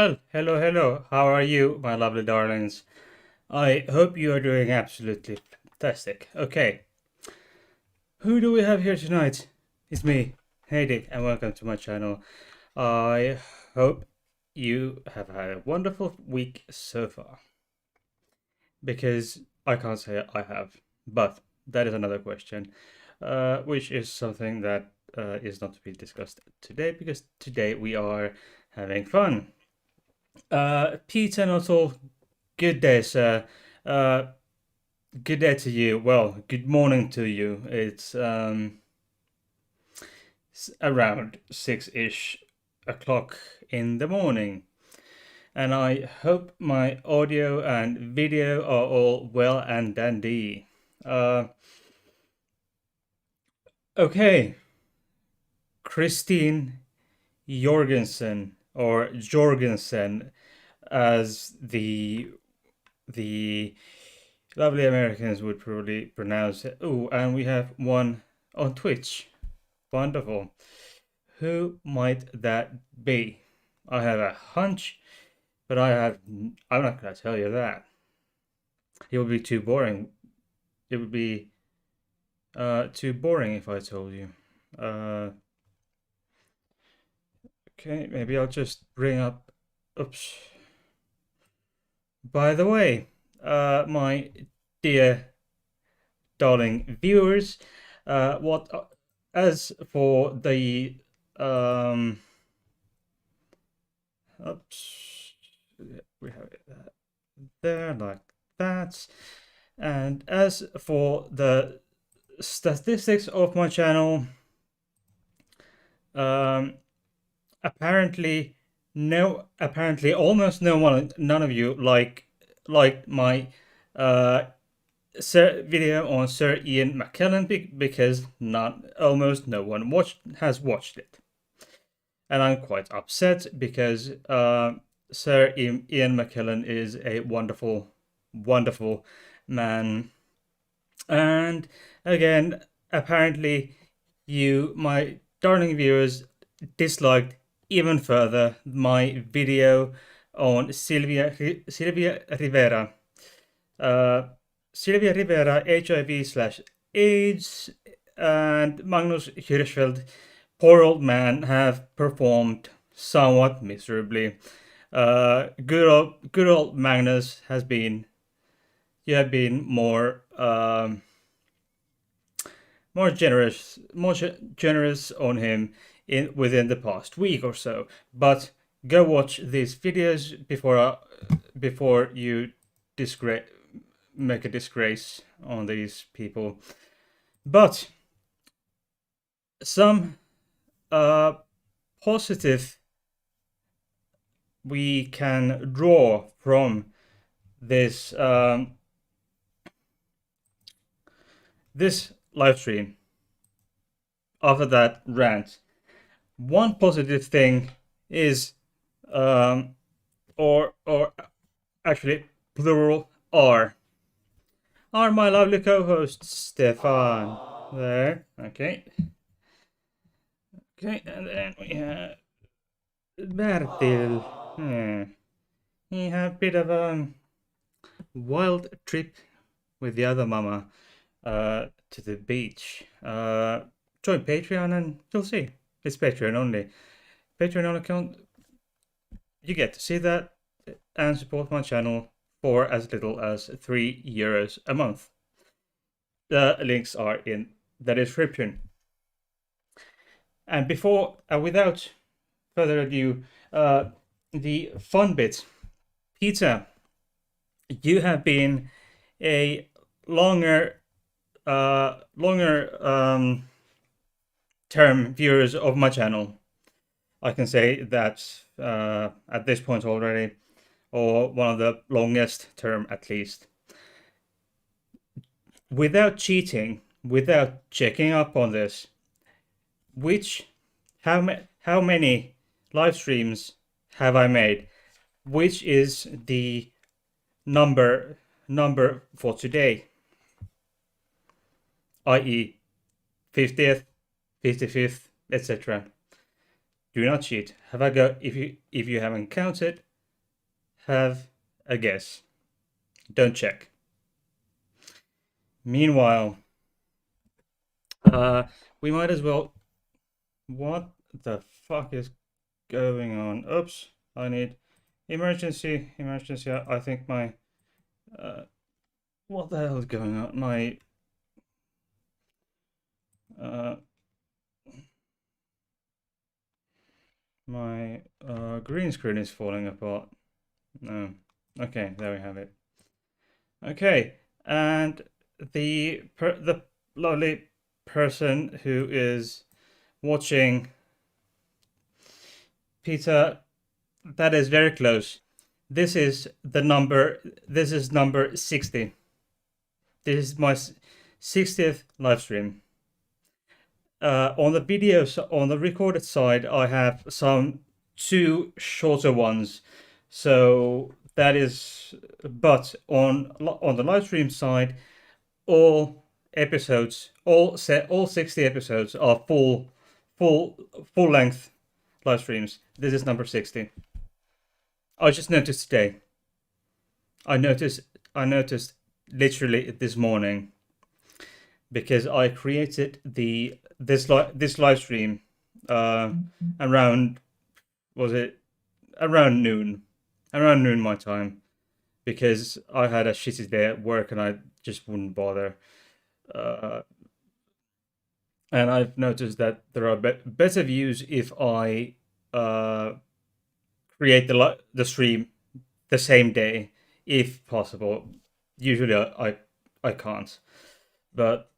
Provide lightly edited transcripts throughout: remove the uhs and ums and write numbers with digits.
Well, hello, hello. How are you, my lovely darlings? I hope you are doing absolutely fantastic. Okay, who do we have here tonight? It's me, Heidi, and welcome to my channel. I hope you have had a wonderful week so far. Because I can't say I have, but that is another question, which is something that is not to be discussed today, because today we are having fun. Peter Nuttall, good day, sir. Uh, good day to you. Well, good morning to you. It's around 6-ish o'clock in the morning. And I hope my audio and video are all well and dandy. Okay, Christine Jorgensen, or Jorgensen, as the lovely Americans would probably pronounce it. Oh, and we have one on Twitch. Wonderful. Who might that be? I have a hunch, but I'm not gonna tell you that. It would be too boring. It would be too boring if I told you. Okay, maybe I'll just bring up. Oops. By the way, my dear darling viewers, what as for the oops, we have it there like that, and as for the statistics of my channel, apparently almost none of you liked my video on Sir Ian McKellen, because almost no one has watched it, and I'm quite upset because Sir Ian McKellen is a wonderful, wonderful man, and again, apparently you, my darling viewers, disliked even further my video on Sylvia Rivera. Sylvia Rivera, HIV/AIDS, and Magnus Hirschfeld, poor old man, have performed somewhat miserably. Good old Magnus has been, you have been more generous on him within the past week or so. But go watch these videos before you make a disgrace on these people. But some positive we can draw from this this live stream after that rant. One positive thing is, or actually plural, are my lovely co-host Stefan there. Okay, and then we have Bertil. He had a bit of a wild trip with the other mama to the beach. Join Patreon and you'll see. It's Patreon only. Patreon account. You get to see that and support my channel for as little as €3 a month. The links are in the description. And without further ado, the fun bit. Peter, you have been a longer term viewers of my channel. I can say that at this point already, or one of the longest term at least. Without cheating, without checking up on this, how many live streams have I made? Which is the number for today, i.e. 50th, 55th, etc. Do not cheat. If you haven't counted, have a guess. Don't check. Meanwhile, we might as well. What the fuck is going on? Oops, I need emergency. Emergency. I think my. What the hell is going on? Uh, my green screen is falling apart. No. Okay, there we have it. Okay, and the lovely person who is watching Peter, that is very close. This is number 60. This is my 60th live stream. On the videos, on the recorded side, I have some 2 shorter ones. So that is, but on the live stream side, all episodes, all 60 episodes are full length live streams. This is number 60. I just noticed today. I noticed literally this morning because I created this live stream around, was it around noon my time, because I had a shitty day at work and I just wouldn't bother. And I've noticed that there are better views if I create the stream the same day, if possible. Usually I can't, but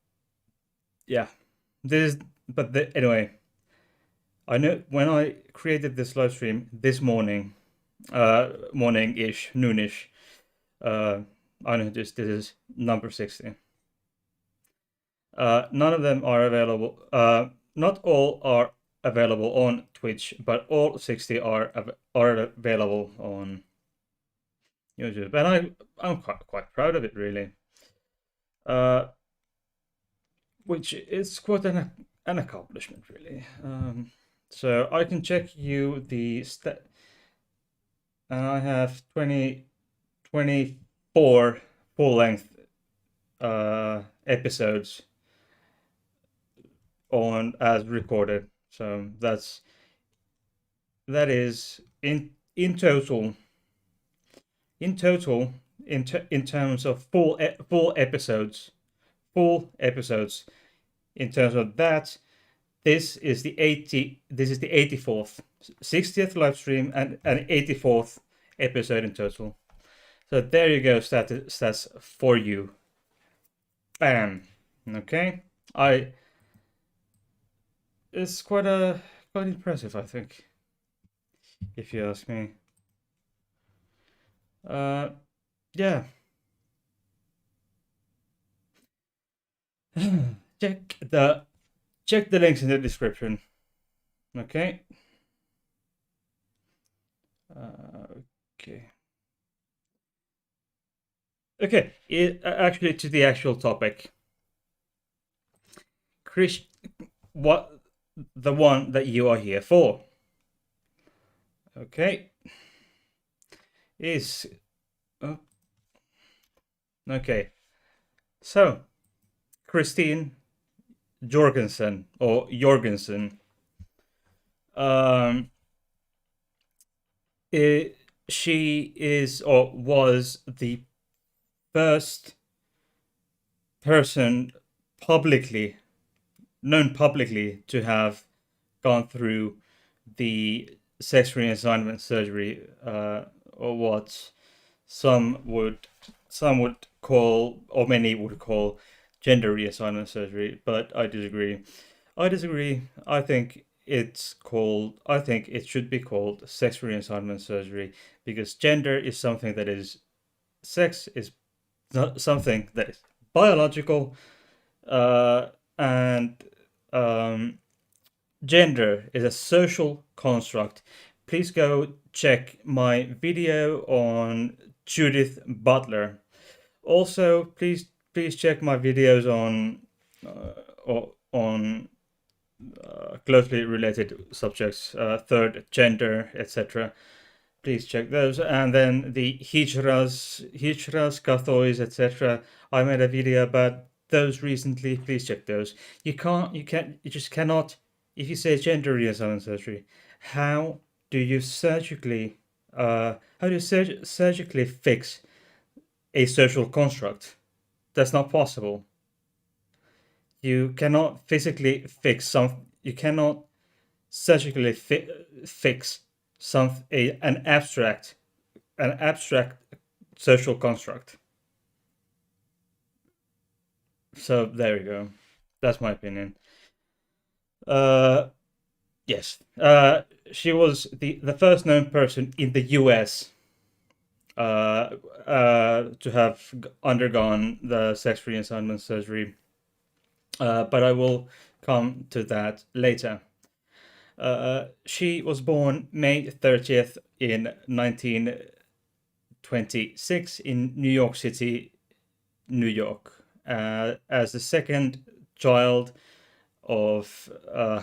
yeah, anyway, I know when I created this live stream this morning, morning-ish, noonish, I noticed this is number 60. None of them are available. Not all are available on Twitch, but all 60 are available on YouTube, and I'm quite proud of it, really. Which is quite an accomplishment, really. So I can check you the stat, and I have 24 full-length episodes on as recorded. So that is in total in terms of full episodes, in terms of that, this is the 84th, 60th live stream and an 84th episode in total. So there you go, stats for you. Bam. Okay. It's quite impressive, I think, if you ask me. Yeah. Check the links in the description. Okay. Okay. Okay. Actually, to the actual topic. Chris, what the one that you are here for? Okay. Is okay. So, Christine Jorgensen or Jorgensen. She is or was the first person known publicly to have gone through the sex reassignment surgery, or what some would call, or many would call, gender reassignment surgery, but I disagree. I think it should be called sex reassignment surgery, because gender is something that is, sex is not something that is biological, and gender is a social construct. Please go check my video on Judith Butler. Also, please check my videos on closely related subjects, third gender, etc. please check those. And then the hijras, kathois, etc. I made a video about those recently. Please check those. You just cannot. If you say gender reassignment surgery, how do you surgically, surgically fix a social construct? That's not possible. You cannot physically fix some. You cannot surgically fix an abstract social construct. So there you go. That's my opinion. Uh, yes. She was the first known person in the U.S. To have undergone the sex reassignment surgery. But I will come to that later. She was born May 30th in 1926 in New York City, New York, as the second child of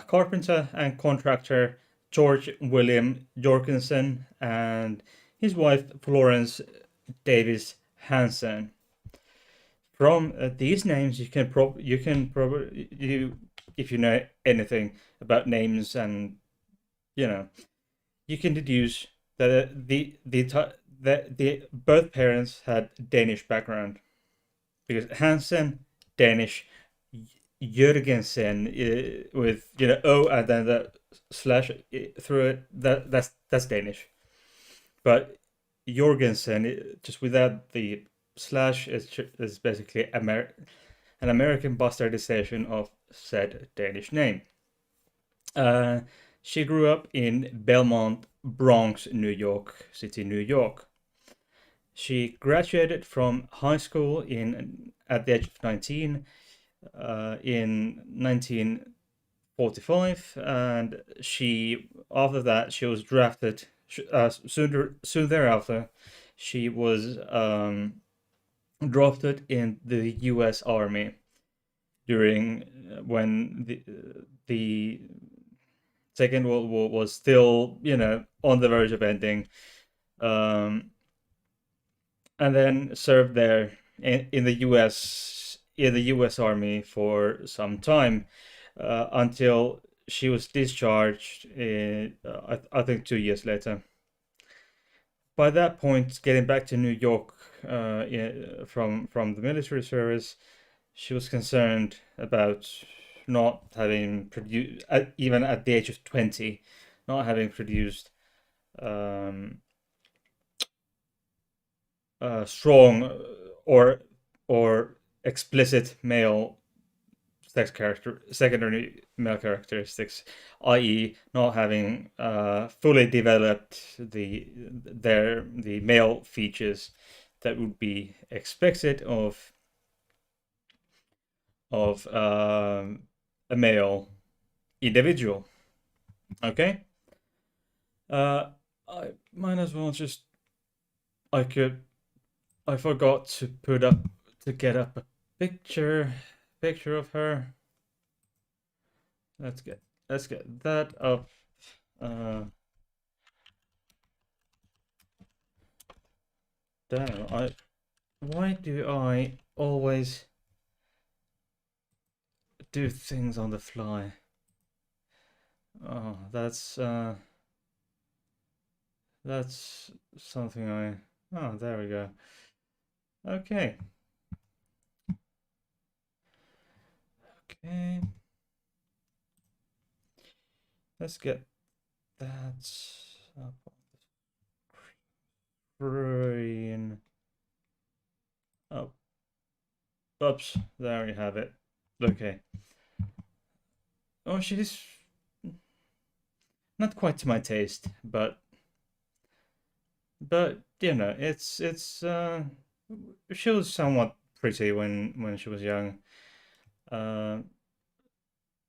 carpenter and contractor George William Jorgensen and his wife Florence Davis Hansen. From these names, if you know anything about names, and you know, you can deduce that the both parents had Danish background, because Hansen Danish, Jørgensen with O and then the slash through it, that's Danish, but Jorgensen just without the slash is basically an American bastardization of said Danish name. She grew up in Belmont, Bronx, New York City, New York. She graduated from high school at the age of 19 in 1945, and after that she was drafted. Soon thereafter, she was drafted in the U.S. Army during when the Second World War was still, on the verge of ending, and then served there in the U.S. Army for some time until she was discharged. I think 2 years later. By that point, getting back to New York from the military service, she was concerned about not having produced, even at the age of 20, not having produced strong or explicit male secondary male characteristics, i.e., not having fully developed the male features that would be expected of a male individual. Okay. I might as well just. I forgot to get up a picture of her. Let's get that up. Damn, why do I always do things on the fly? Oh, that's something oh, there we go. Okay. Let's get that up on the screen. Oh, oops, there you have it. Okay. Oh, she's not quite to my taste, but it's she was somewhat pretty when she was young.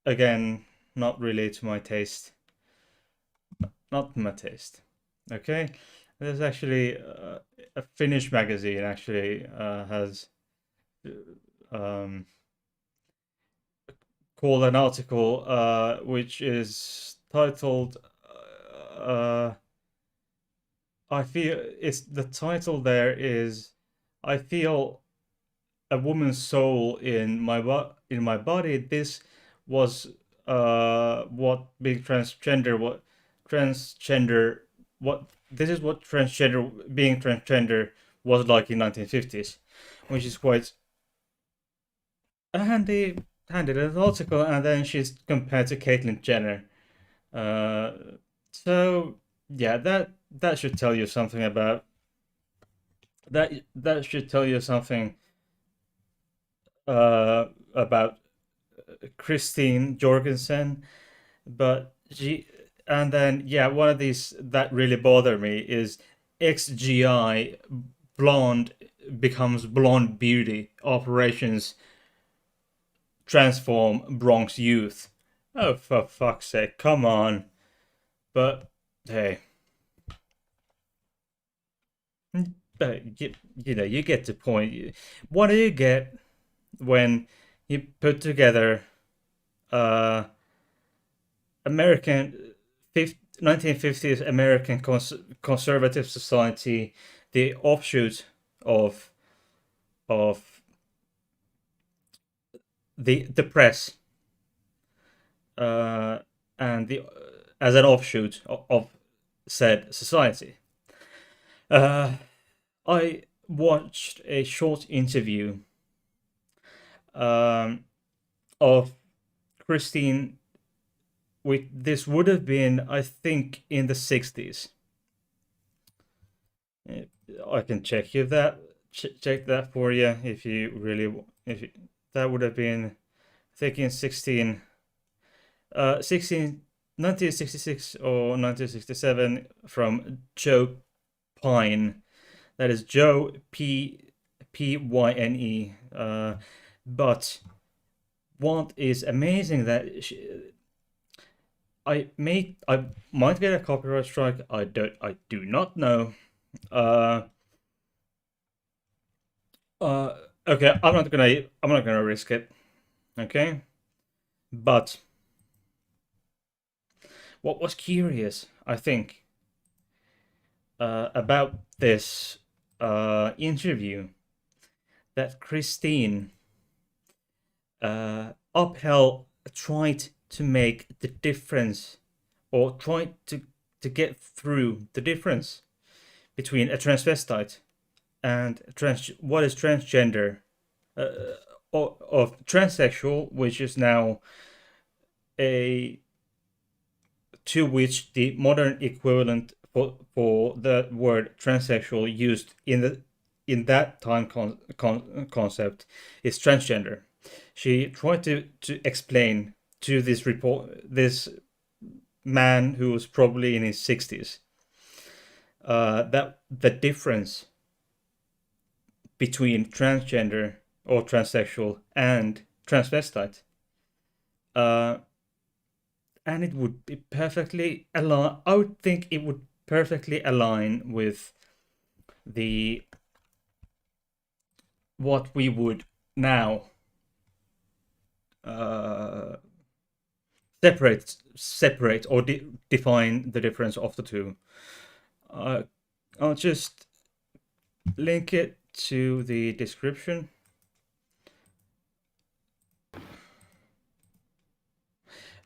Again, not really to my taste. Not my taste. Okay, there's actually a Finnish magazine actually has called an article which is titled I feel it's the title there is I feel a woman's soul in my body. This was what being transgender what this is what transgender being transgender was like in 1950s, which is quite a handy little article. And then she's compared to Caitlyn Jenner. Uh, so yeah, that should tell you something that should tell you something about Christine Jorgensen. But she and then yeah, one of these that really bother me is XGI blonde becomes blonde beauty operations transform Bronx youth. Oh, for fuck's sake, come on. But hey, you know, you get the point. What do you get when you put together uh, American 1950s American conservative society, the offshoot of of the press, uh, and the as an offshoot of said society. Uh, I watched a short interview um, of Christine. This would have been, I think, in the 60s. I can check you that check that for you if you really if you, that would have been, I think, in 1966 or 1967 from Joe Pine. That is Joe Pyne. But what is amazing that I might get a copyright strike. I do not know. Uh, uh, okay, I'm not gonna risk it. Okay, but what was curious, I think, about this interview, that Christine upheld tried to make the difference, or tried to get through the difference between a transvestite and what is transgender, uh, of transsexual, which is now a to which the modern equivalent for the word transsexual used in that time concept is transgender. She tried to explain to this man who was probably in his 60s, that the difference between transgender or transsexual and transvestite, uh, and it would be perfectly align. I would think it would perfectly align with the what we would now uh, separate or define the difference of the two. I'll just link it to the description.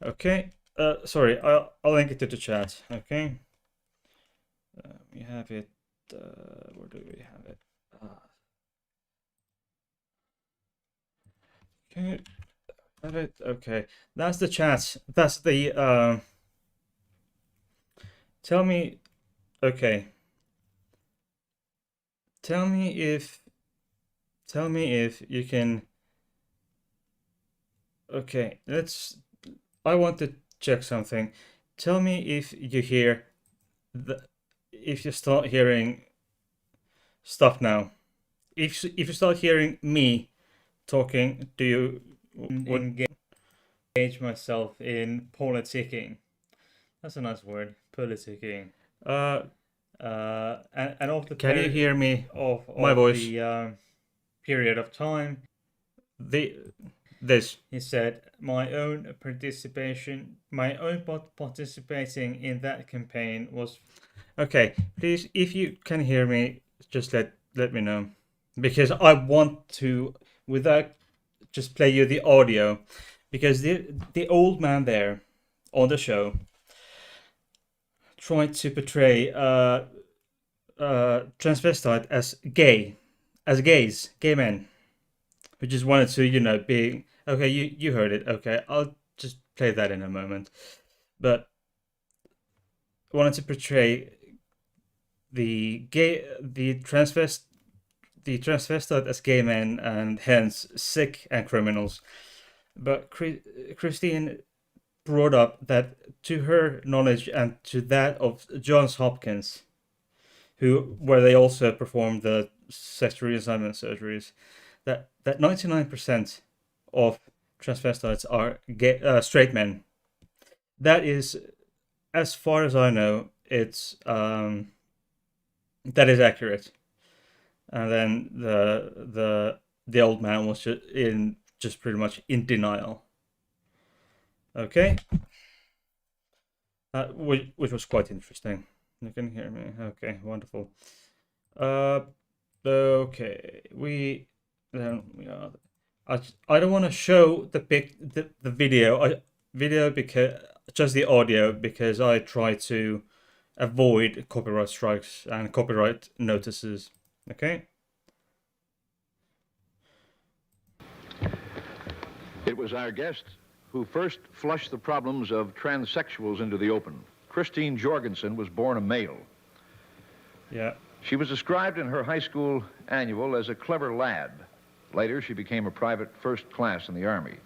Okay. Sorry, I'll link it to the chat. Okay. We have it. Where do we have it? Okay. Have it. Okay. That's the chat. That's the. Tell me. Okay. Tell me if. Tell me if you can. Okay. I want to check something. Tell me if you hear if you start hearing stuff now. If you start hearing me talking, do you engage myself in politicking? That's a nice word, politicking. And of the can you hear me of my voice? The period of time. The this. He said, my own participating in that campaign was... Okay, please, if you can hear me, just let me know. Because I want to, without just play you the audio, because the old man there on the show tried to portray transvestite as gay, as gay men, who just wanted to, be okay. You heard it. Okay, I'll just play that in a moment. But wanted to portray the transvestite as gay men and hence sick and criminals. But Christine brought up that, to her knowledge and to that of Johns Hopkins, where they also performed the sex reassignment surgeries, that 99% of transvestites are straight men. That is, as far as I know, it's that is accurate. And then the old man was just pretty much in denial. Okay, which was quite interesting. You can hear me. Okay, wonderful. Okay, we are. I don't want to show the video because just the audio, because I try to avoid copyright strikes and copyright notices. Okay. It was our guest who first flushed the problems of transsexuals into the open. Christine Jorgensen was born a male. Yeah. She was described in her high school annual as a clever lad. Later, she became a private first class in the Army,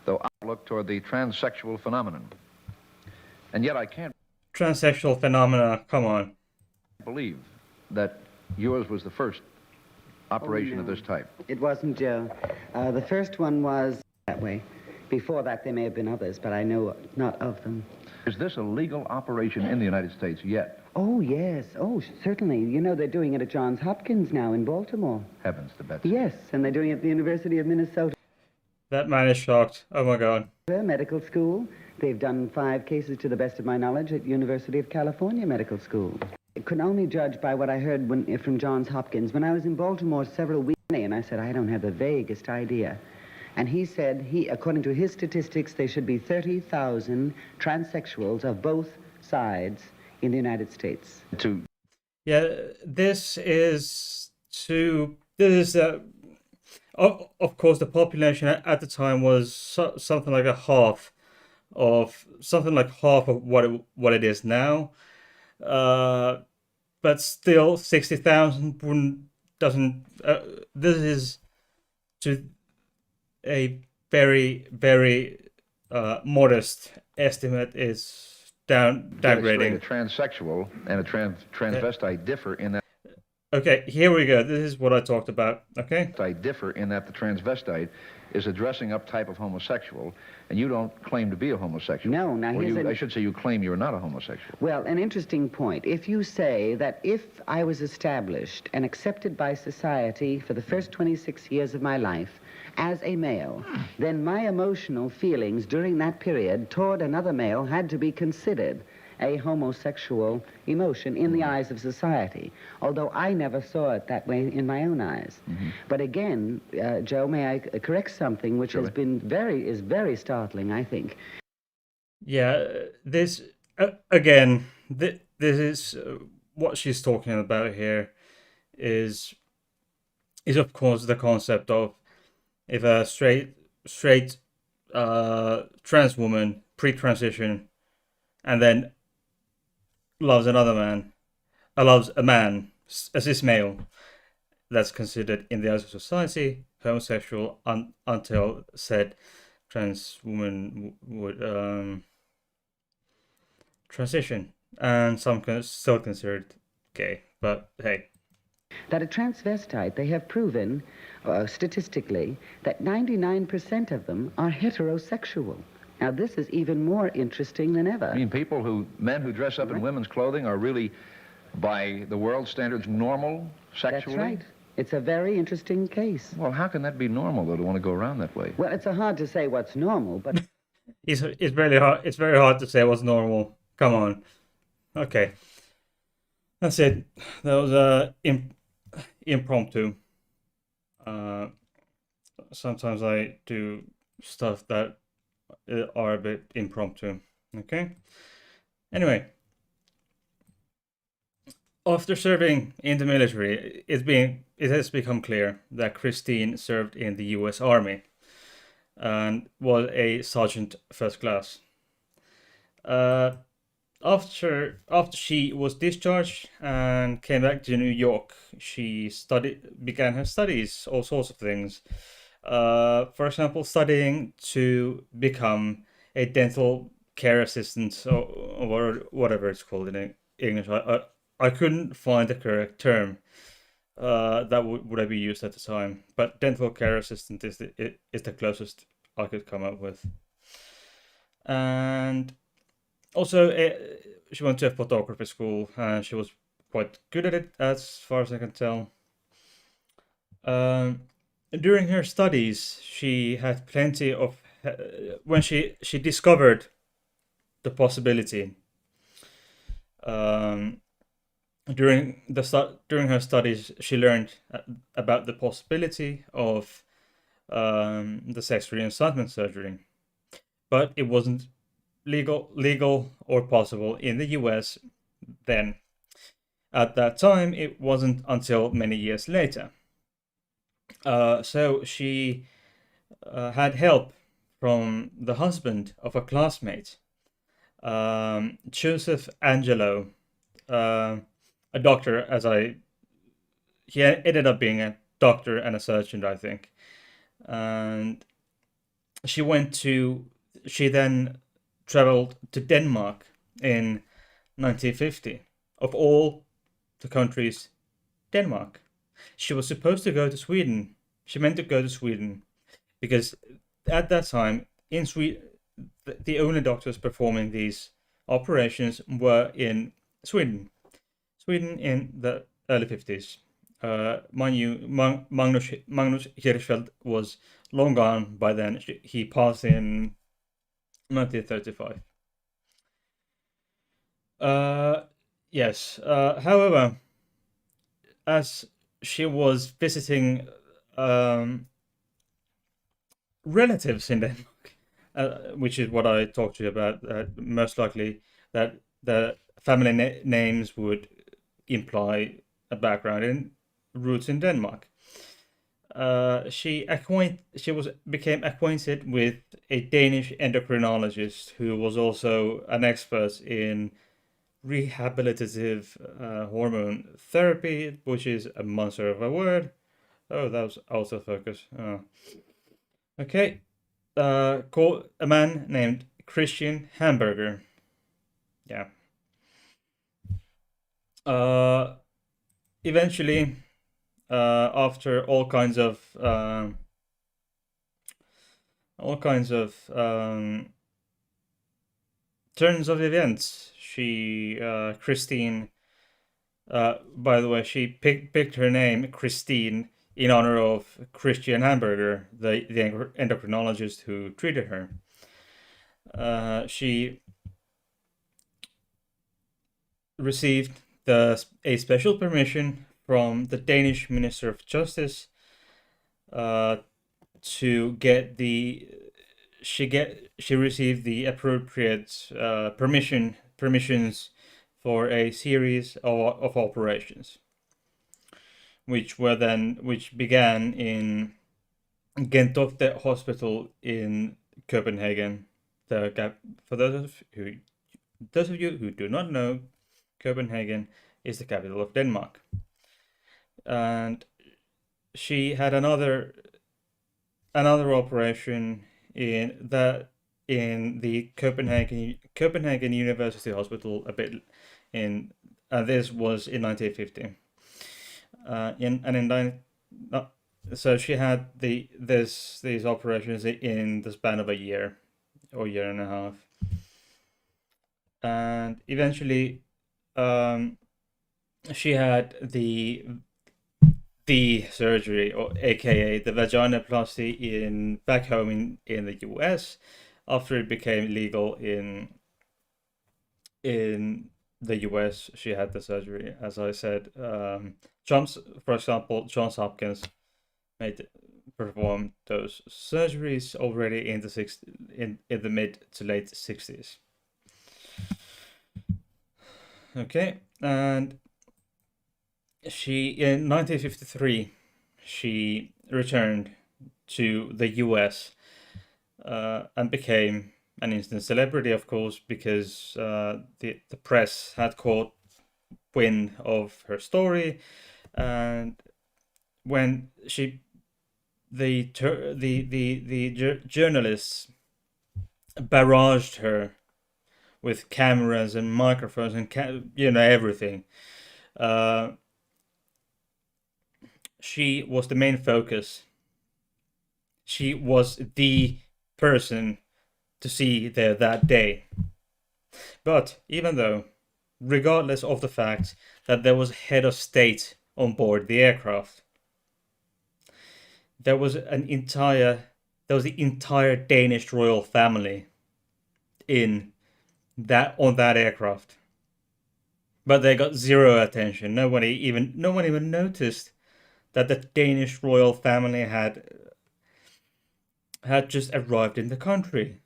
though outlook toward the transsexual phenomenon. And yet I can't... Transsexual phenomena, come on. ...believe that yours was the first operation of this type. It wasn't, Joe. The first one was that way. Before that, there may have been others, but I know not of them. Is this a legal operation in the United States yet? Oh, yes. Oh, certainly. You know, they're doing it at Johns Hopkins now in Baltimore. Heavens to Betsy. Yes, and they're doing it at the University of Minnesota. That man is shocked. Oh, my God. Medical school. They've done 5 cases, to the best of my knowledge, at University of California Medical School. I could only judge by what I heard from Johns Hopkins. When I was in Baltimore several weeks ago, and I said, I don't have the vaguest idea. And he said, according to his statistics, there should be 30,000 transsexuals of both sides in the United States. Yeah, this is, of course, the population at the time was something like half of what it is now. But still, 60,000 doesn't. This is to a very, very modest estimate. Is downgrading. A transsexual and a transvestite differ in that. Okay, here we go. This is what I talked about. Okay. I differ in that the transvestite is a dressing up type of homosexual, and you don't claim to be a homosexual. No, now I should say you claim you're not a homosexual. Well, an interesting point. If you say that if I was established and accepted by society for the first 26 years of my life as a male, then my emotional feelings during that period toward another male had to be considered a homosexual emotion in the eyes of society, although I never saw it that way in my own eyes. Mm-hmm. But again, Joe, may I correct something which has been very startling, I think. Yeah, this, again, this is what she's talking about here is of course the concept of if a straight trans woman pre-transition and then loves a man as his male, that's considered in the eyes of society homosexual until said trans woman would transition, and some still considered gay. But hey, that a transvestite, they have proven statistically that 99% of them are heterosexual. Now, this is even more interesting than ever. I mean, men who dress up in women's clothing are really, by the world standards, normal sexually? It's a very interesting case. Well, how can that be normal, though, to want to go around that way? Well, it's hard to say what's normal, but It's very hard. It's very hard to say what's normal. Come on. Okay, that's it. That was impromptu. Sometimes I do stuff that are a bit impromptu. Okay. Anyway, after serving in the military, it has become clear that Christine served in the U.S. Army and was a sergeant first class. Uh, after she was discharged and came back to New York, she began her studies, all sorts of things. For example, studying to become a dental care assistant or whatever it's called in English. I couldn't find the correct term that would have been used at the time, but dental care assistant is the closest I could come up with. And also, she went to a photography school, and she was quite good at it, as far as I can tell. During her studies, she had plenty of. When she discovered the possibility. During her studies, she learned about the possibility of the sex reassignment surgery, but it wasn't legal or possible in the US then. At that time, it wasn't until many years later. So she had help from the husband of a classmate, Joseph Angelo, a doctor. He ended up being a doctor and a surgeon, I think. And she then traveled to Denmark in 1950. Of all the countries, Denmark. She was supposed to go to Sweden. She meant to go to Sweden because at that time in Sweden, the only doctors performing these operations were in Sweden. Sweden in the early 50s. Mind you, Magnus Hirschfeld was long gone by then. He passed in 1935. Yes. However, as she was visiting relatives in Denmark, which is what I talked to you about, most likely that the family names would imply a background in roots in Denmark. She became acquainted with a Danish endocrinologist who was also an expert in rehabilitative hormone therapy, which is a monster of a word. Oh, that was autofocus. Oh. Okay. Called a man named Christian Hamburger. Yeah. Eventually, after all kinds of turns of events, Christine. By the way, she picked her name Christine in honor of Christian Hamburger, the endocrinologist who treated her. She received a special permission from the Danish Minister of Justice to get she received the appropriate permissions for a series of operations, which began in Gentofte Hospital in Copenhagen. For those of you who do not know, Copenhagen is the capital of Denmark, and she had another operation in the Copenhagen University Hospital this was in 1950. So she had these operations in the span of a year or year and a half, and eventually she had the surgery, or aka the vaginoplasty, back home in the US, after it became legal in the US. She had the surgery, as I said. For example, Johns Hopkins performed those surgeries already in the mid to late 60s. Okay, and she in 1953 she returned to the US and became an instant celebrity, of course, because the press had caught wind of her story, and when the journalists barraged her with cameras and microphones and everything. She was the main focus. She was the person to see there that day. But even though, regardless of the fact that there was a head of state on board the aircraft, there was the entire Danish royal family on that aircraft. But they got zero attention. No one even noticed that the Danish royal family had just arrived in the country.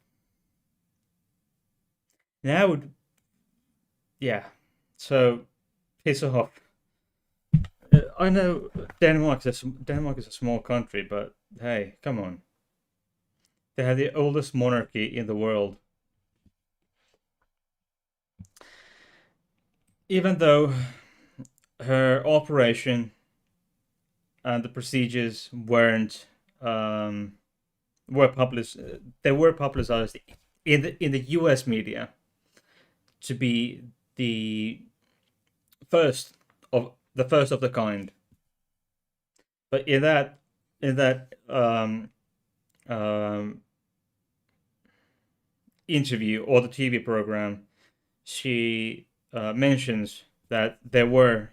Now, yeah. So piss off. I know Denmark is a small country, but hey, come on. They have the oldest monarchy in the world. Even though her operation and the procedures were published, they were publicized in the U.S. media to be the first of the kind. But in that interview or the TV program, she mentions that there were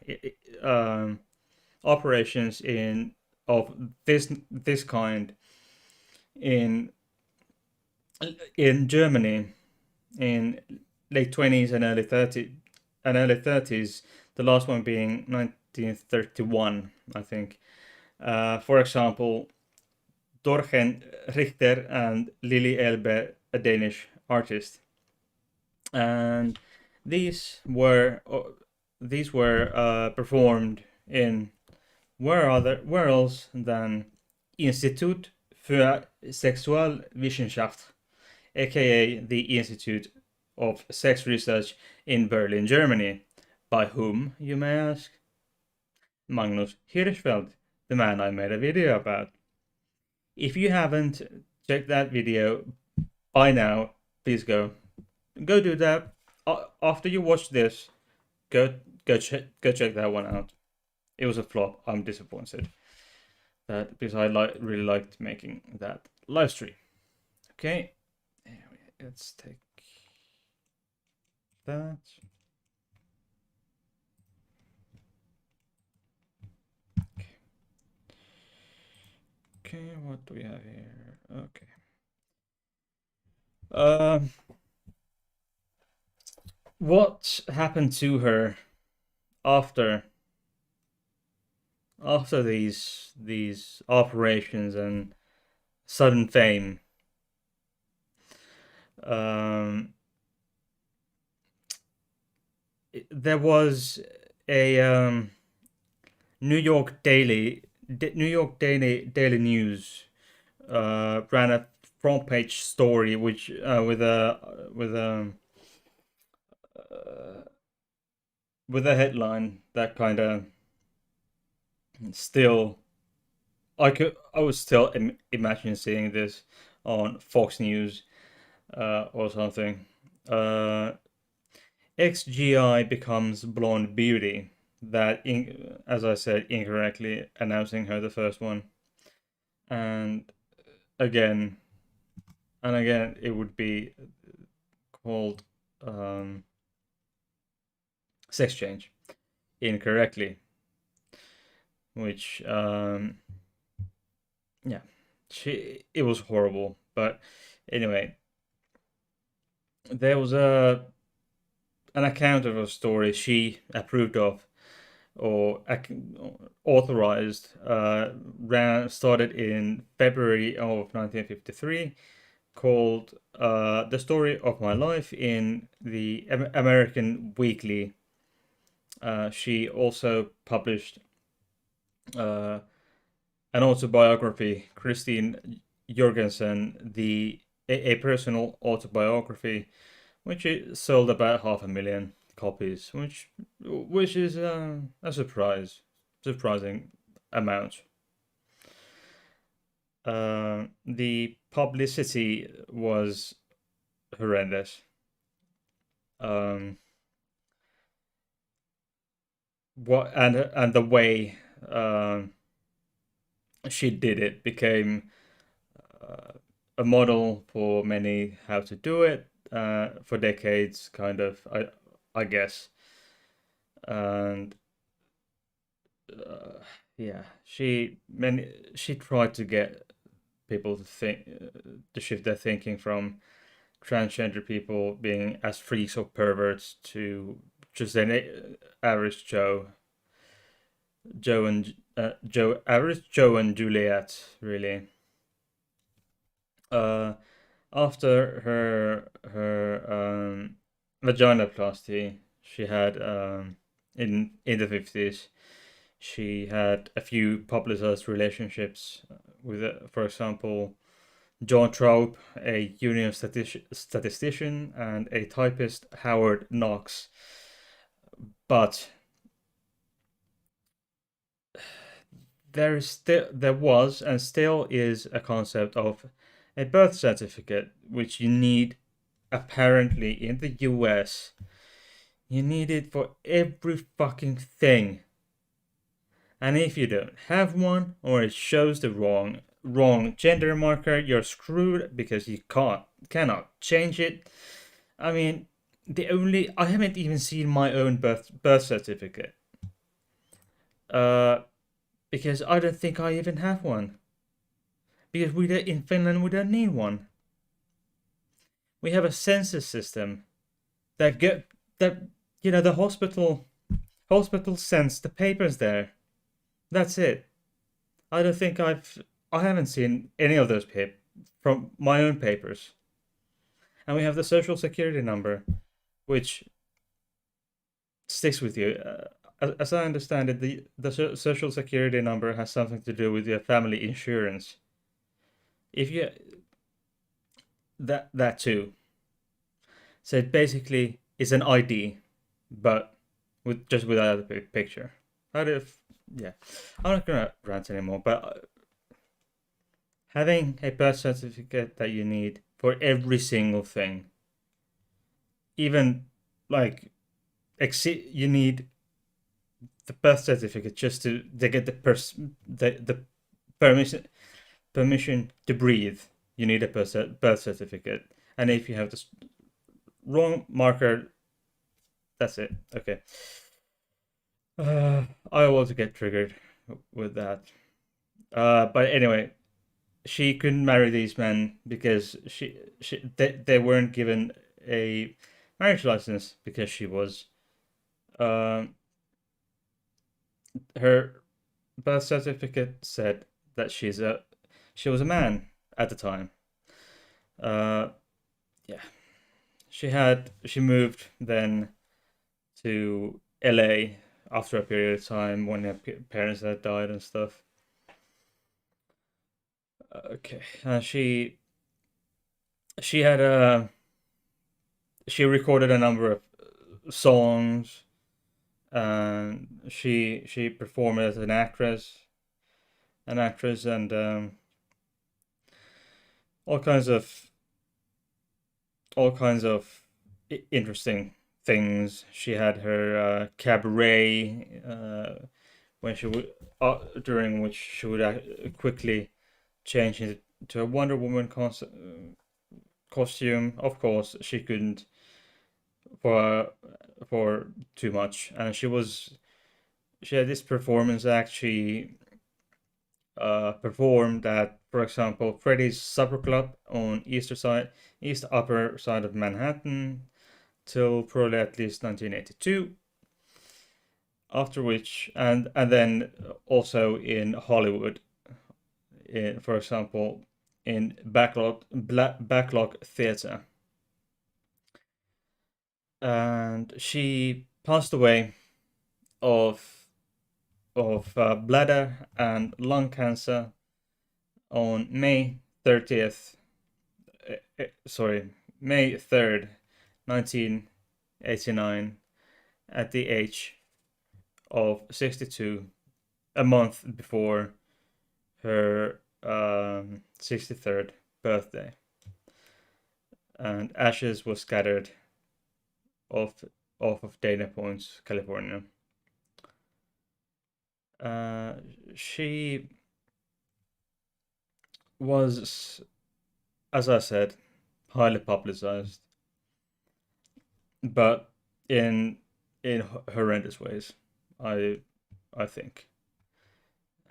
operations of this kind in Germany in late 20s and early 30s. The last one being 1931, I think. For example, Dorchen Richter and Lily Elbe, a Danish artist, and these were performed in where else than Institut für Sexualwissenschaft, aka the Institute of Sex Research in Berlin, Germany. By whom, you may ask? Magnus Hirschfeld, the man I made a video about. If you haven't checked that video by now, please go do that. After you watch this, go check that one out. It was a flop. I'm disappointed because I really liked making that live stream. Okay, let's take that. Okay, what do we have here? Okay. What happened to her after these operations and sudden fame? There was a New York Daily News ran a front page story with a headline that kind of still I was still imagine seeing this on Fox News or something. XGI becomes blonde beauty. That, as I said, incorrectly announcing her the first one, and again, it would be called sex change incorrectly. which yeah, it was horrible. But anyway, there was an account of a story she approved of or authorized, started in February of 1953, called "The Story of My Life" in the American Weekly. She also published uh, an autobiography, Christine Jorgensen, a personal autobiography, which it sold about 500,000 copies, which is a surprising amount. The publicity was horrendous. Um, and the way she did it became uh, a model for many how to do it for decades, kind of. I guess, and uh, yeah, she tried to get people to think to shift their thinking from transgender people being as freaks or perverts to just an average average Joe and Juliet, really. Uh, After her vaginoplasty, she had in the 50s, she had a few publicized relationships with, for example, John Traub, a union statistician, and a typist, Howard Knox. But there was and still is a concept of a birth certificate, which you need apparently in the US. You need it for every fucking thing. And if you don't have one, or it shows the wrong gender marker, you're screwed because you cannot change it. I mean, I haven't even seen my own birth certificate. Because I don't think I even have one. Because in Finland we don't need one. We have a census system that the hospital sends the papers there. That's it. I don't think I haven't seen any of those from my own papers. And we have the social security number, which sticks with you. As I understand it, the social security number has something to do with your family insurance. If you that too. So it basically is an ID, but without a picture. Yeah, I'm not gonna rant anymore. But having a birth certificate that you need for every single thing, even like you need the birth certificate just to get the permission to breathe. You need a birth certificate, and if you have the wrong marker, that's it. Okay. I always get triggered with that. But anyway, she couldn't marry these men because they weren't given a marriage license because she was um her birth certificate said that she was a man at the time. Uh, yeah, she moved then to LA after a period of time when her parents had died and stuff. Okay, she had she recorded a number of songs, and she performed as an actress, and all kinds of interesting things. She had her cabaret, when she would during which she would quickly change into a Wonder Woman costume. Of course, she couldn't for too much, and had this performance act. She performed at, for example, Freddy's Supper Club on East Upper Side of Manhattan till probably at least 1982. After which, and then also in Hollywood, for example, in Backlog Theatre. And she passed away of bladder and lung cancer on May 30th. May 3rd, 1989, at the age of 62, a month before her 63rd birthday. And ashes were scattered off of Dana Point, California. She was, as I said, highly publicized, but in horrendous ways, I think,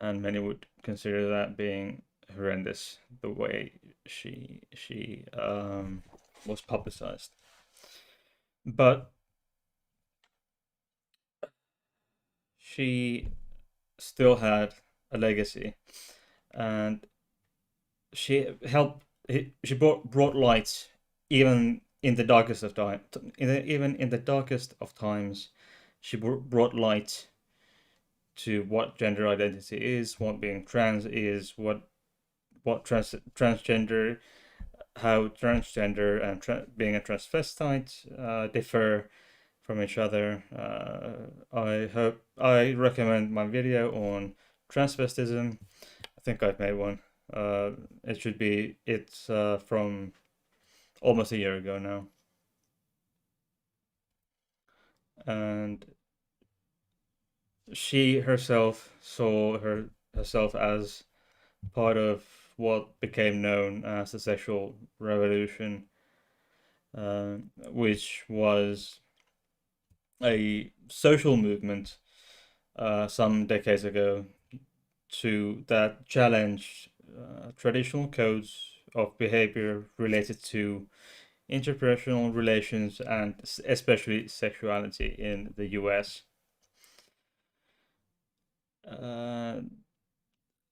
and many would consider that being horrendous, the way she was publicized. But she still had a legacy, and she brought light even in the darkest of time. Even in the darkest of times, she brought light to what gender identity is, what being trans is, what transgender, how transgender and being a transvestite differ from each other. I recommend my video on transvestism. I think I've made one. It's from almost a year ago now. And she herself saw herself as part of what became known as the sexual revolution, which was a social movement some decades ago that challenged traditional codes of behavior related to interpersonal relations and especially sexuality in the US.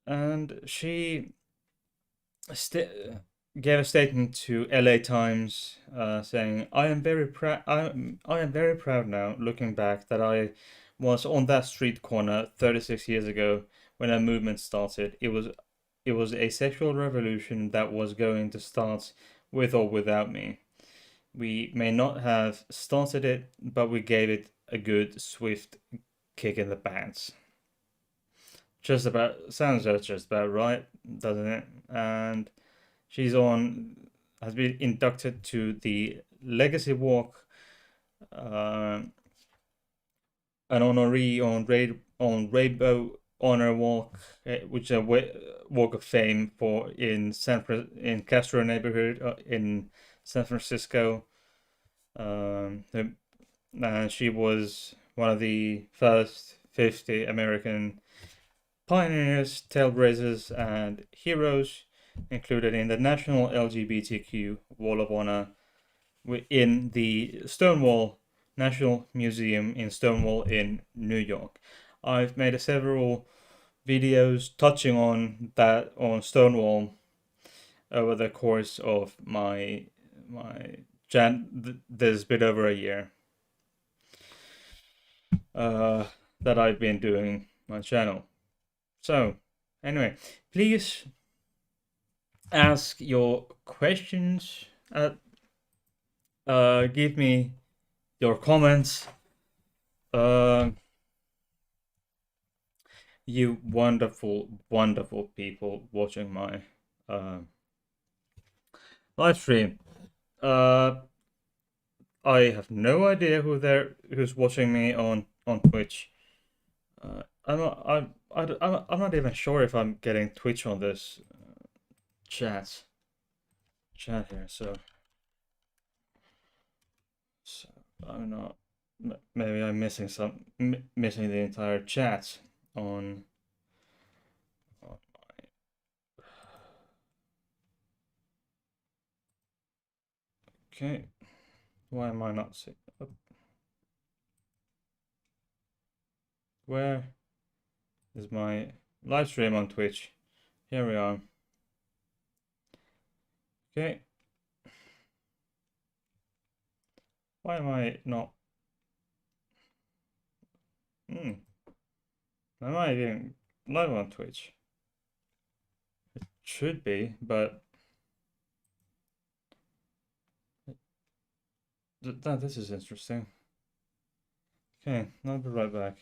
And she gave a statement to LA Times saying, I am very proud now, looking back, that I was on that street corner 36 years ago when a movement started. It was a sexual revolution that was going to start with or without me. We may not have started it, but we gave it a good, swift kick in the pants. Sounds just about right, doesn't it? And has been inducted to the Legacy Walk, an honoree on Rainbow Honor Walk, which is a walk of fame in Castro neighborhood in San Francisco. And she was one of the first 50 American pioneers, trailblazers, and heroes included in the National LGBTQ Wall of Honor in the Stonewall National Museum in Stonewall in New York. I've made several videos touching on Stonewall over the course of this bit over a year that I've been doing my channel. So, anyway, please ask your questions. Give me your comments. You wonderful, wonderful people watching my live stream. I have no idea who's watching me on Twitch. I'm not even sure if I'm getting Twitch on this chat here, so I'm not maybe I'm missing missing the entire chat on my. Okay, why am I not seeing? Where is my live stream on Twitch? Here we are. Okay. Why am I not? Am I even live on Twitch? It should be, but this is interesting. Okay, I'll be right back.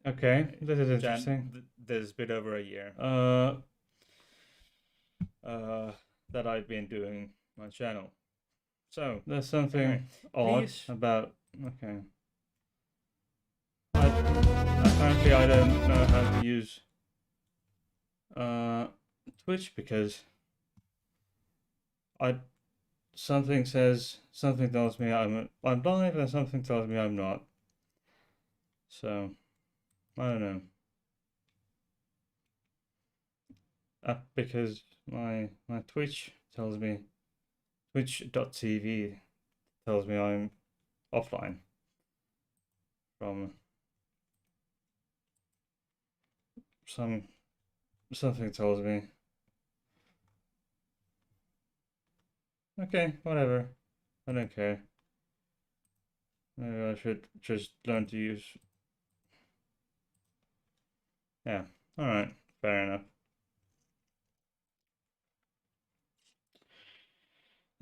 Okay, this is interesting. This has been over a year. That I've been doing my channel. So there's something odd about. Okay. Apparently, I don't know how to use Twitch because something tells me I'm live and something tells me I'm not. So I don't know. Because my Twitch tells me Twitch.tv tells me I'm offline from something tells me. Okay, whatever. I don't care. Maybe I should just learn to use. Yeah. All right. Fair enough.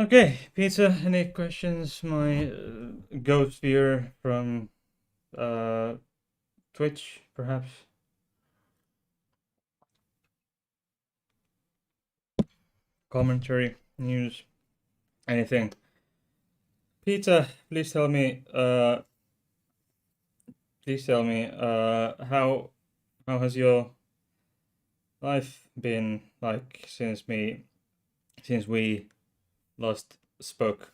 Okay, Peter. Any questions? My ghost viewer from Twitch, perhaps. Commentary, news, anything. Peter, please tell me. How has your life been like since we last spoke?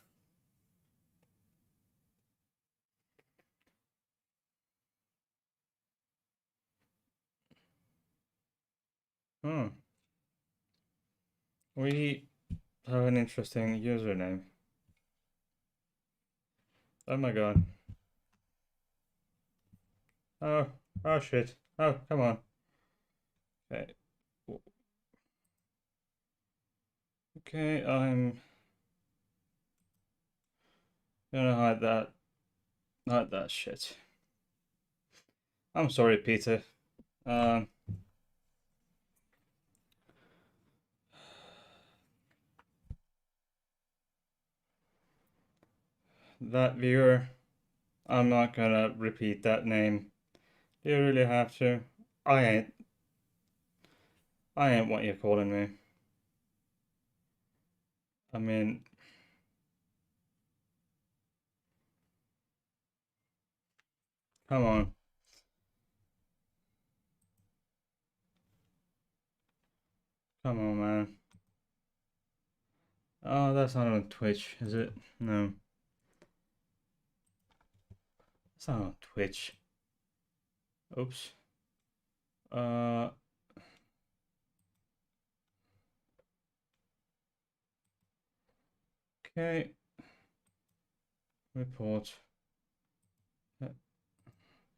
Hmm. We have an interesting username. Oh my god. Oh shit. Oh, come on. Okay. Okay, I'm gonna hide that shit. I'm sorry, Peter. That viewer, I'm not gonna repeat that name. Do you really have to? I ain't what you're calling me. I mean, come on. Come on, man. Oh, that's not on Twitch, is it? No. It's not on Twitch. Oops. Okay. Report.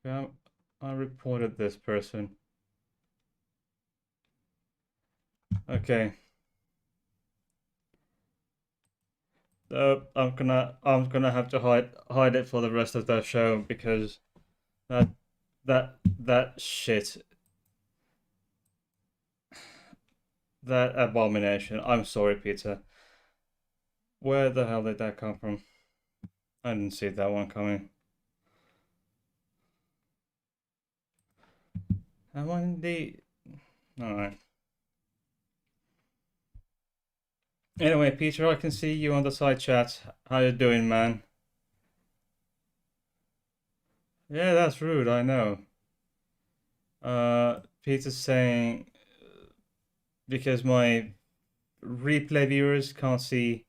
Okay, I reported this person. Okay. I'm gonna have to hide it for the rest of the show because that that shit, that abomination. I'm sorry, Peter. Where the hell did that come from? I didn't see that one coming. Am I indeed? Alright. Anyway, Peter, I can see you on the side chat. How you doing, man? Yeah, that's rude, I know. Peter's saying because my replay viewers can't see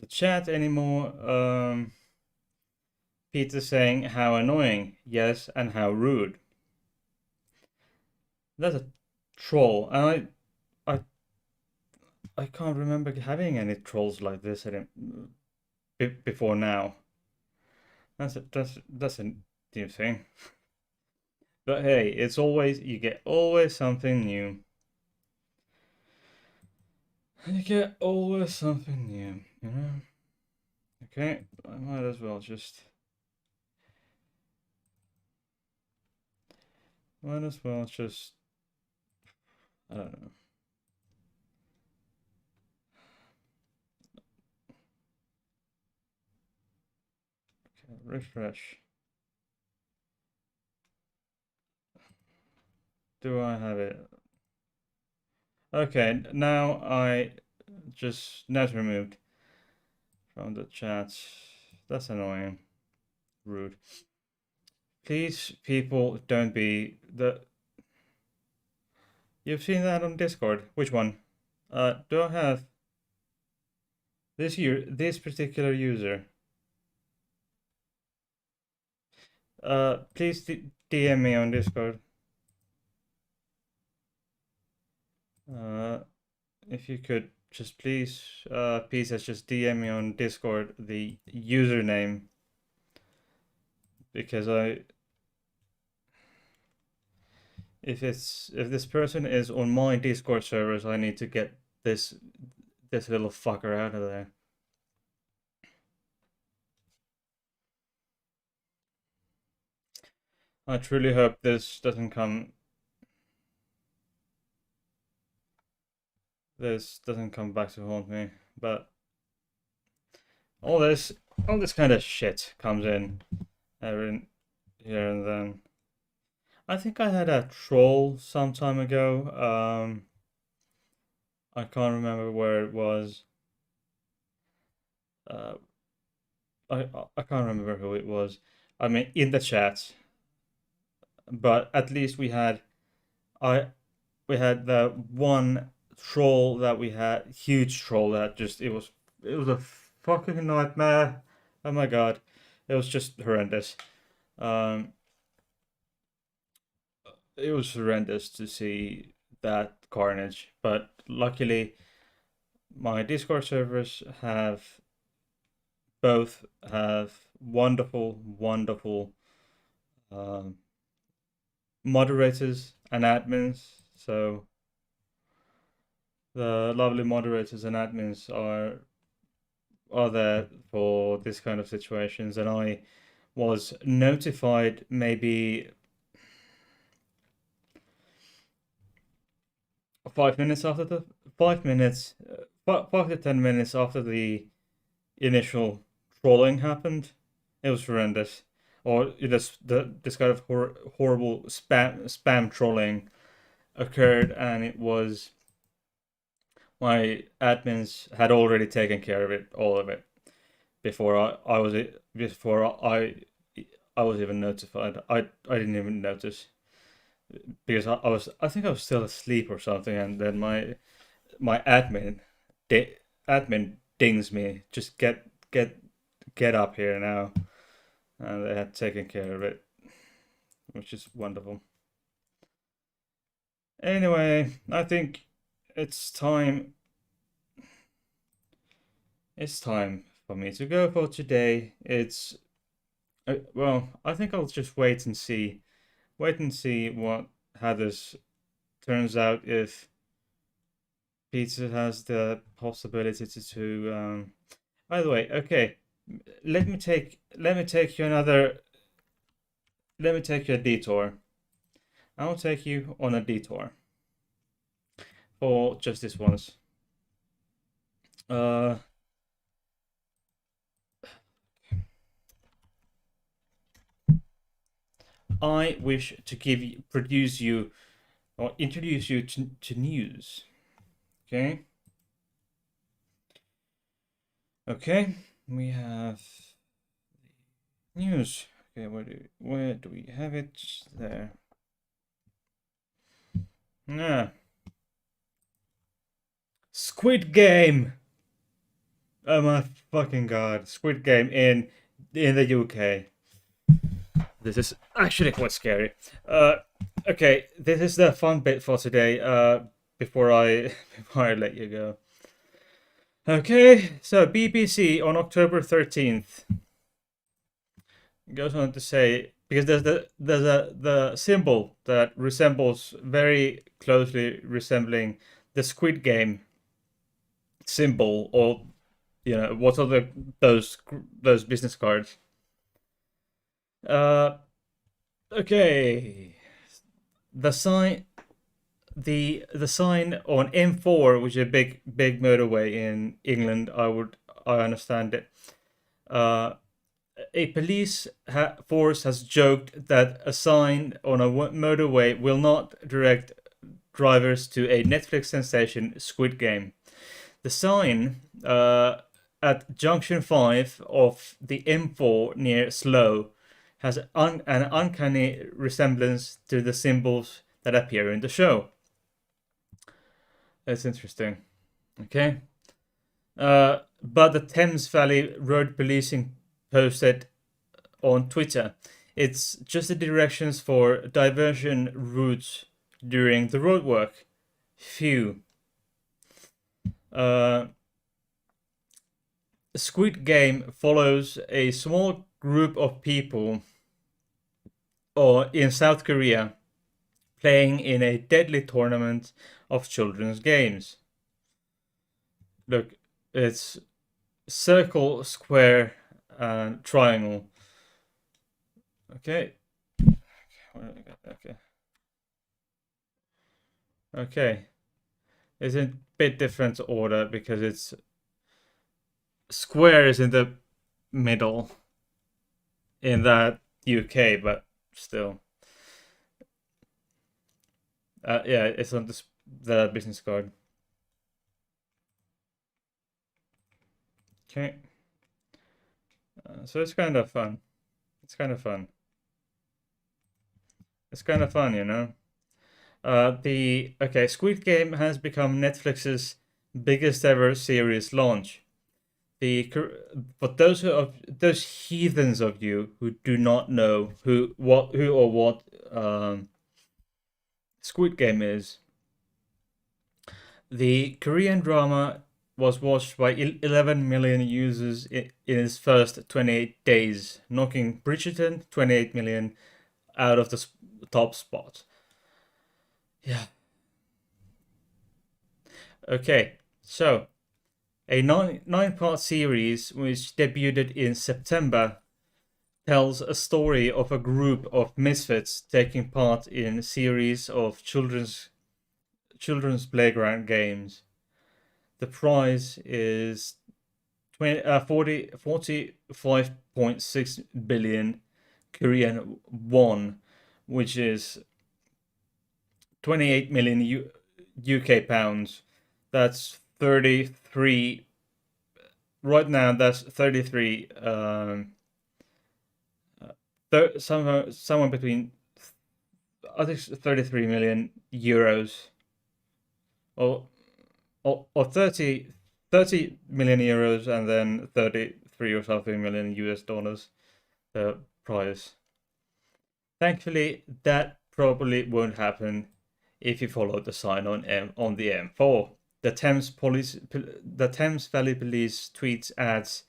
the chat anymore. Peter's saying how annoying, yes, and how rude. That's a troll, and I can't remember having any trolls like this before now. That's a new thing. But hey, you get always something new. You get always something new, you know? Okay, I might as well just I don't know. Okay, refresh. Do I have it? Okay, now it's removed from the chat. That's annoying. Rude. Please, people, don't be the. You've seen that on Discord. Which one? Do I have this particular user? Please DM me on Discord. If you could just please, just DM me on Discord the username, because if this person is on my Discord servers, I need to get this little fucker out of there. I truly hope this doesn't come back to haunt me, but all this kind of shit comes in every here and then. I think I had a troll some time ago. I can't remember where it was. Uh, I can't remember who it was. I mean, in the chat, but at least we had the one troll that we had, huge troll that just it was a fucking nightmare. Oh my god, it was just horrendous. It was horrendous to see that carnage, but luckily my Discord servers both have wonderful um, moderators and admins. So the lovely moderators and admins are there for this kind of situations, and I was notified maybe 5 minutes after 5 to 10 minutes after the initial trolling happened. It was horrendous. Or this kind of horrible spam trolling occurred, and it was my admins had already taken care of all of it, before I was even notified. I didn't even notice, because I think I was still asleep or something, and then my admin dings me, just get up here now, and they had taken care of it, which is wonderful. Anyway, I think it's time for me to go for today. It's Well, I think I'll just wait and see. Wait and see how this turns out, if pizza has the possibility to. By the way, okay, let me take you another. Let me take you a detour. I'll take you on a detour for just this once. I wish to produce you, or introduce you to news. Okay. Okay, we have news. Okay, where do we have it? There. Ah. Squid Game. Oh my fucking god! Squid Game in the UK. This is actually quite scary. Okay, this is the fun bit for today. Before I before I let you go. Okay, so BBC on October 13th goes on to say, because the symbol that resembles, very closely resembling the Squid Game symbol, or what are those business cards. Okay, the sign the sign on M4, which is a big motorway in England, I understand it. A police force has joked that a sign on a motorway will not direct drivers to a Netflix sensation, Squid Game. The sign at Junction 5 of the M4 near Slough has an uncanny resemblance to the symbols that appear in the show. That's interesting. Okay. But the Thames Valley Road Policing posted on Twitter, it's just the directions for diversion routes during the roadwork. Phew. Squid Game follows a small group of people in South Korea playing in a deadly tournament of children's games. Look, it's circle, square, and triangle. Okay. Okay. Okay. It's in a bit different order because it's square is in the middle in that UK, but still. Yeah, it's on the business card. Okay. So it's kind of fun. It's kind of fun. It's kind of fun, you know. Squid Game has become Netflix's biggest ever series launch. But those heathens of you who do not know who or what Squid Game is, the Korean drama was watched by 11 million users in its first 28 days, knocking Bridgerton 28 million out of the top spot. Yeah. Okay, so a nine-part series which debuted in September tells a story of a group of misfits taking part in a series of children's playground games. The prize is 45.6 billion Korean won, which is 28 million UK pounds. That's 33. Right now, that's 33. Somewhere between, I think, 33 million euros, or 30 million euros, and then 33 or something million US dollars. The prize. Thankfully, that probably won't happen if you follow the sign on the M4. The Thames Valley Police tweets adds,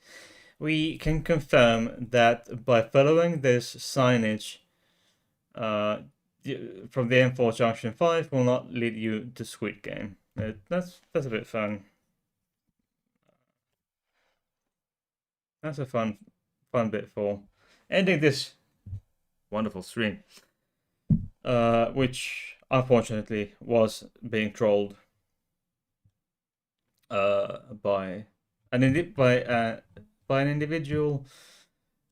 we can confirm that by following this signage from the M4 Junction 5 will not lead you to Squid Game. That's a bit fun. That's a fun bit for ending this wonderful stream, which unfortunately was being trolled by an individual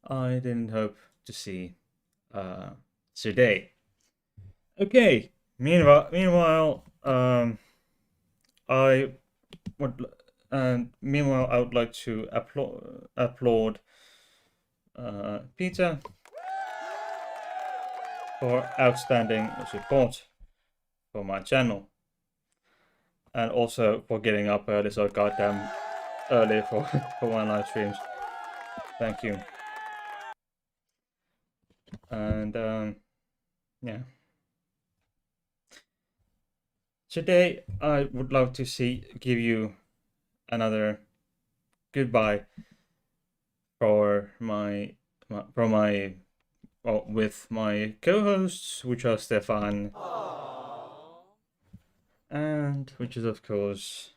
I didn't hope to see today. Okay. Meanwhile, I would like to applaud Peter for outstanding support for my channel, and also for getting up early so goddamn early for my live streams. Thank you. And yeah. Today I would love to give you another goodbye for with my co-hosts, which are Stefan. Aww. And which is of course,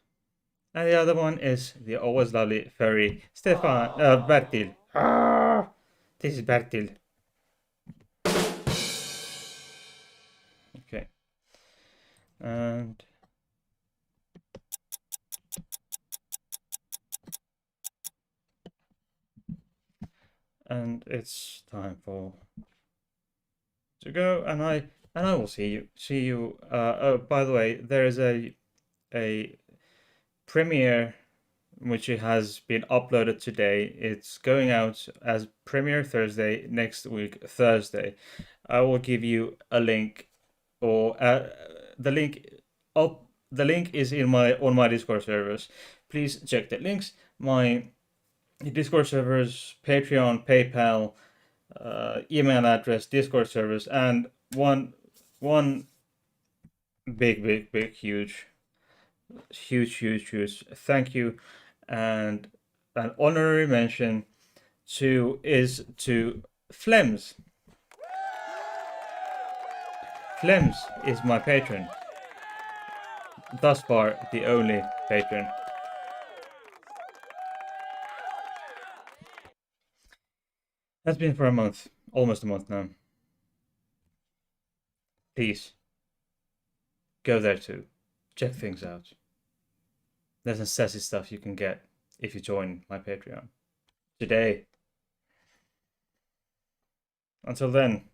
and the other one is the always lovely furry Stefan. Bertil. This is Bertil. Okay. And it's time to go, and I will see you. Oh, by the way, there is a premiere which has been uploaded today. It's going out as premiere Thursday next week, Thursday. I will give you a link, or the link is on my Discord servers. Please check the links. My Discord servers, Patreon, PayPal, email address, Discord servers, and one big huge thank you, and an honorary mention to Flems. Flems is my patron. Thus far, the only patron. That's been for a month, almost a month now. Please, go there too. Check things out. There's some sassy stuff you can get if you join my Patreon today. Until then,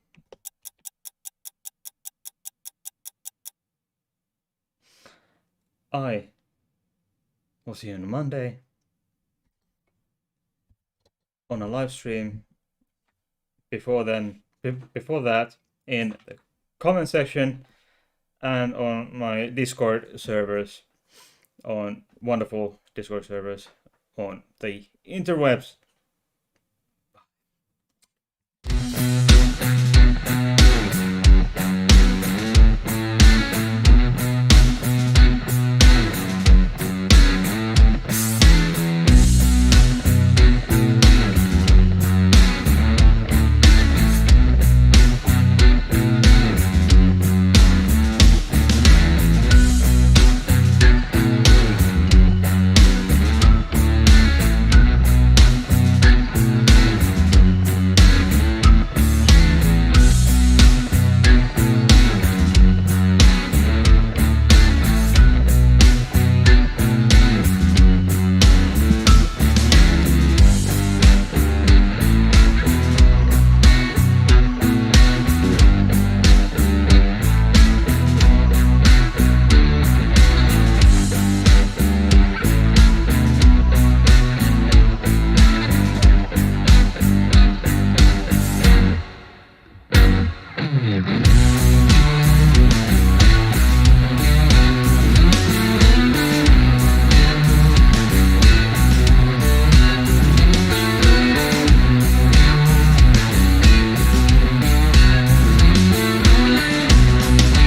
I will see you on Monday on a live stream. Before that, in the comment section and on my Discord servers, on wonderful Discord servers on the interwebs.